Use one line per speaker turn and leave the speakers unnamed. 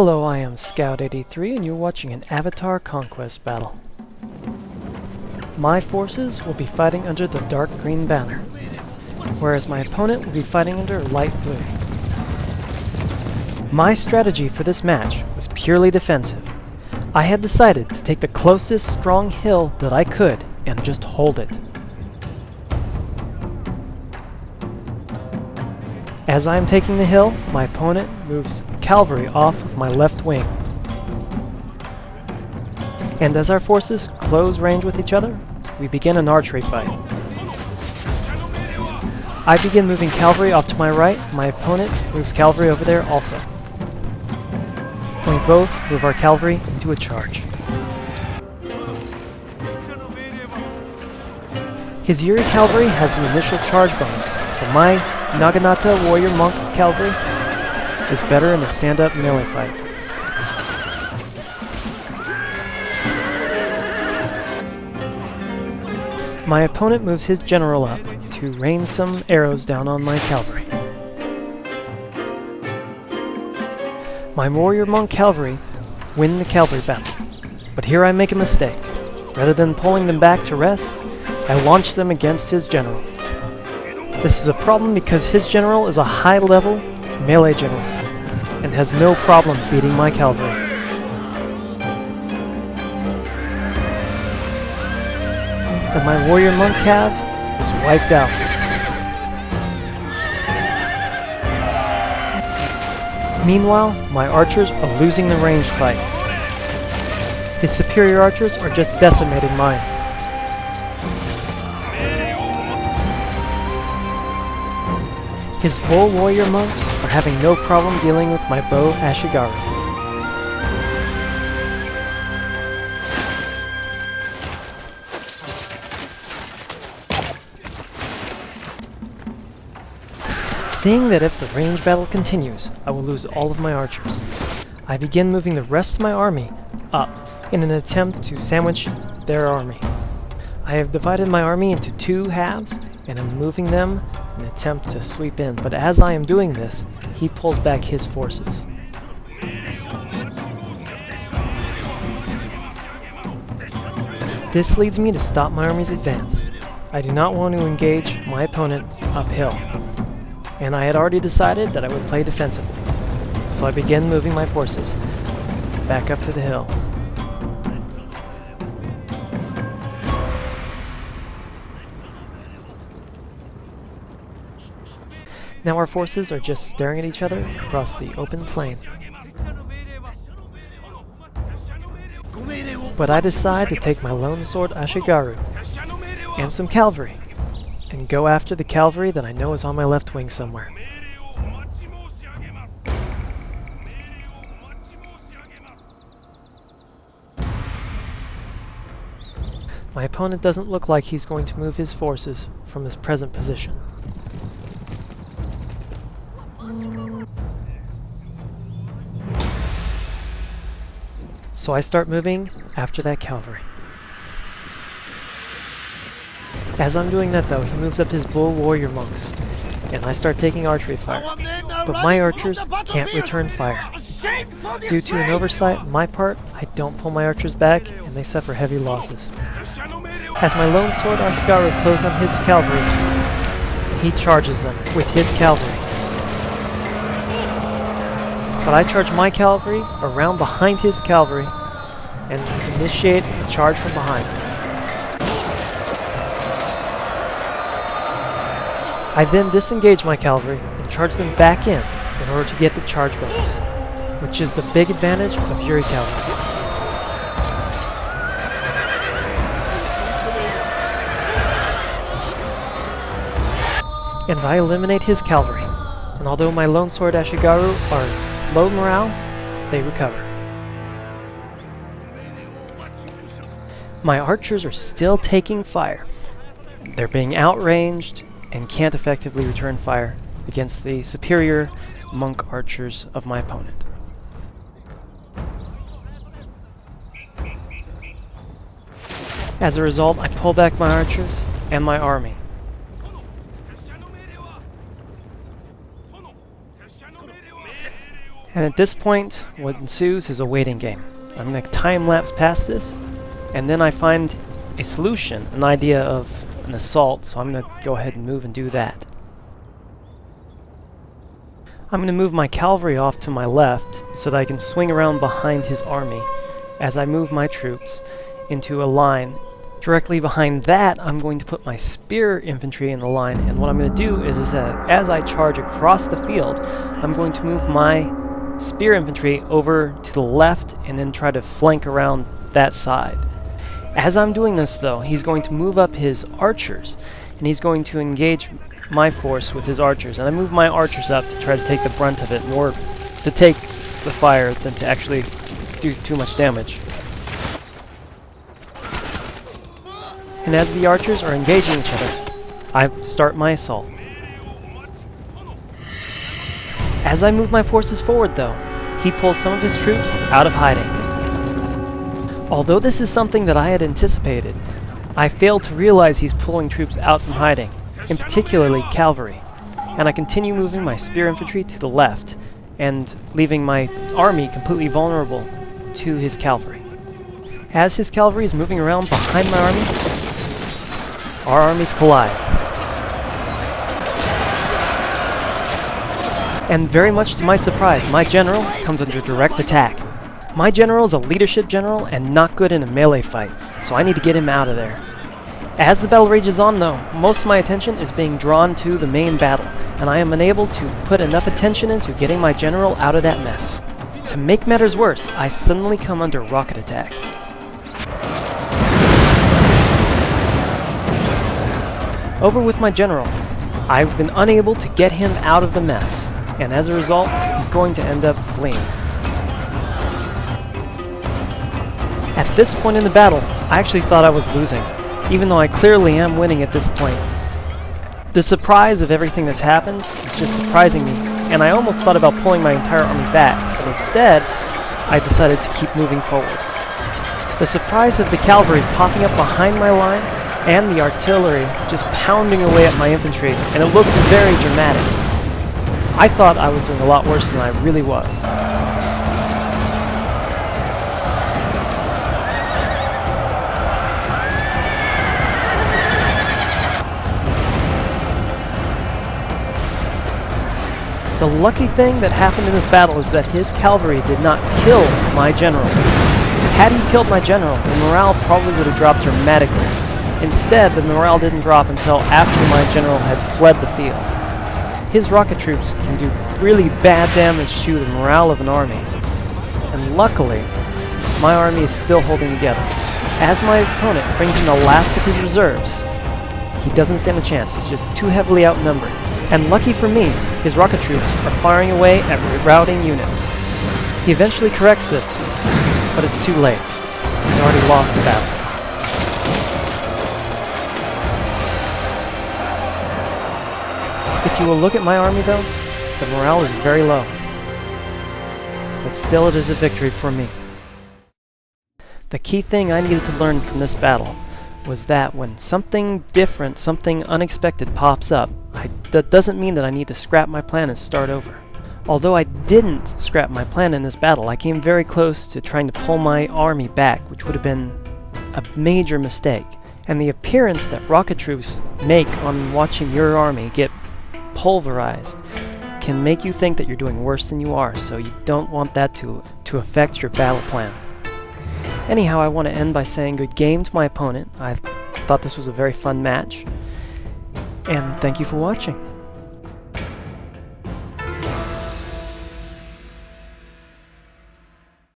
Hello, I am Scout83 and you're watching an Avatar Conquest battle. My forces will be fighting under the dark green banner, whereas my opponent will be fighting under light blue. My strategy for this match was purely defensive. I had decided to take the closest strong hill that I could and just hold it. As I am taking the hill, my opponent moves cavalry off of my left wing. And as our forces close range with each other, we begin an archery fight. I begin moving cavalry off to my right, my opponent moves cavalry over there also. And we both move our cavalry into a charge. His Yuri cavalry has an initial charge bonus, but my Naginata warrior monk cavalry is better in the stand-up melee fight. My opponent moves his general up to rain some arrows down on my cavalry. My warrior monk cavalry win the cavalry battle, but here I make a mistake. Rather than pulling them back to rest, I launch them against his general. This is a problem because his general is a high-level melee general and has no problem beating my cavalry. And my warrior monk cav is wiped out. Meanwhile, my archers are losing the ranged fight. His superior archers are just decimating mine. His bull warrior monks are having no problem dealing with my bow Ashigaru. Seeing that if the range battle continues, I will lose all of my archers, I begin moving the rest of my army up in an attempt to sandwich their army. I have divided my army into two halves and am moving them in an attempt to sweep in, but as I am doing this, he pulls back his forces. This leads me to stop my army's advance. I do not want to engage my opponent uphill, and I had already decided that I would play defensively, so I begin moving my forces back up to the hill. Now our forces are just staring at each other across the open plain. But I decide to take my lone sword Ashigaru and some cavalry and go after the cavalry that I know is on my left wing somewhere. My opponent doesn't look like he's going to move his forces from his present position. So I start moving after that cavalry. As I'm doing that though, he moves up his bull warrior monks, and I start taking archery fire. But my archers can't return fire. Due to an oversight on my part, I don't pull my archers back, and they suffer heavy losses. As my lone sword Ashigaru closes on his cavalry, he charges them with his cavalry. But I charge my cavalry around behind his cavalry and initiate a charge from behind. I then disengage my cavalry and charge them back in order to get the charge bonus, which is the big advantage of Yuri cavalry. And I eliminate his cavalry, and although my lone sword Ashigaru are low morale, they recover. My archers are still taking fire. They're being outranged and can't effectively return fire against the superior monk archers of my opponent. As a result, I pull back my archers and my army. And at this point, what ensues is a waiting game. I'm going to time-lapse past this, and then I find a solution, an idea of an assault, so I'm going to go ahead and move and do that. I'm going to move my cavalry off to my left so that I can swing around behind his army as I move my troops into a line. Directly behind that, I'm going to put my spear infantry in the line, and what I'm going to do is as I charge across the field, I'm going to move my spear infantry over to the left and then try to flank around that side. As I'm doing this though, he's going to move up his archers and he's going to engage my force with his archers, and I move my archers up to try to take the brunt of it, more to take the fire than to actually do too much damage. And as the archers are engaging each other, I start my assault. As I move my forces forward though, he pulls some of his troops out of hiding. Although this is something that I had anticipated, I failed to realize he's pulling troops out from hiding, in particularly cavalry, and I continue moving my spear infantry to the left and leaving my army completely vulnerable to his cavalry. As his cavalry is moving around behind my army, our armies collide. And very much to my surprise, my general comes under direct attack. My general is a leadership general and not good in a melee fight, so I need to get him out of there. As the battle rages on though, most of my attention is being drawn to the main battle, and I am unable to put enough attention into getting my general out of that mess. To make matters worse, I suddenly come under rocket attack. Over with my general. I've been unable to get him out of the mess, and as a result, he's going to end up fleeing. At this point in the battle, I actually thought I was losing, even though I clearly am winning at this point. The surprise of everything that's happened is just surprising me, and I almost thought about pulling my entire army back, but instead, I decided to keep moving forward. The surprise of the cavalry popping up behind my line, and the artillery just pounding away at my infantry, and it looks very dramatic. I thought I was doing a lot worse than I really was. The lucky thing that happened in this battle is that his cavalry did not kill my general. Had he killed my general, the morale probably would have dropped dramatically. Instead, the morale didn't drop until after my general had fled the field. His rocket troops can do really bad damage to the morale of an army. And luckily, my army is still holding together. As my opponent brings in the last of his reserves, he doesn't stand a chance. He's just too heavily outnumbered. And lucky for me, his rocket troops are firing away at routing units. He eventually corrects this, but it's too late. He's already lost the battle. If you will look at my army though, the morale is very low. But still it is a victory for me. The key thing I needed to learn from this battle was that when something different, something unexpected pops up, that doesn't mean that I need to scrap my plan and start over. Although I didn't scrap my plan in this battle, I came very close to trying to pull my army back, which would have been a major mistake. And the appearance that rocket troops make on watching your army get pulverized can make you think that you're doing worse than you are, so you don't want that to affect your battle plan. Anyhow, I want to end by saying good game to my opponent. I thought this was a very fun match, and thank you for watching.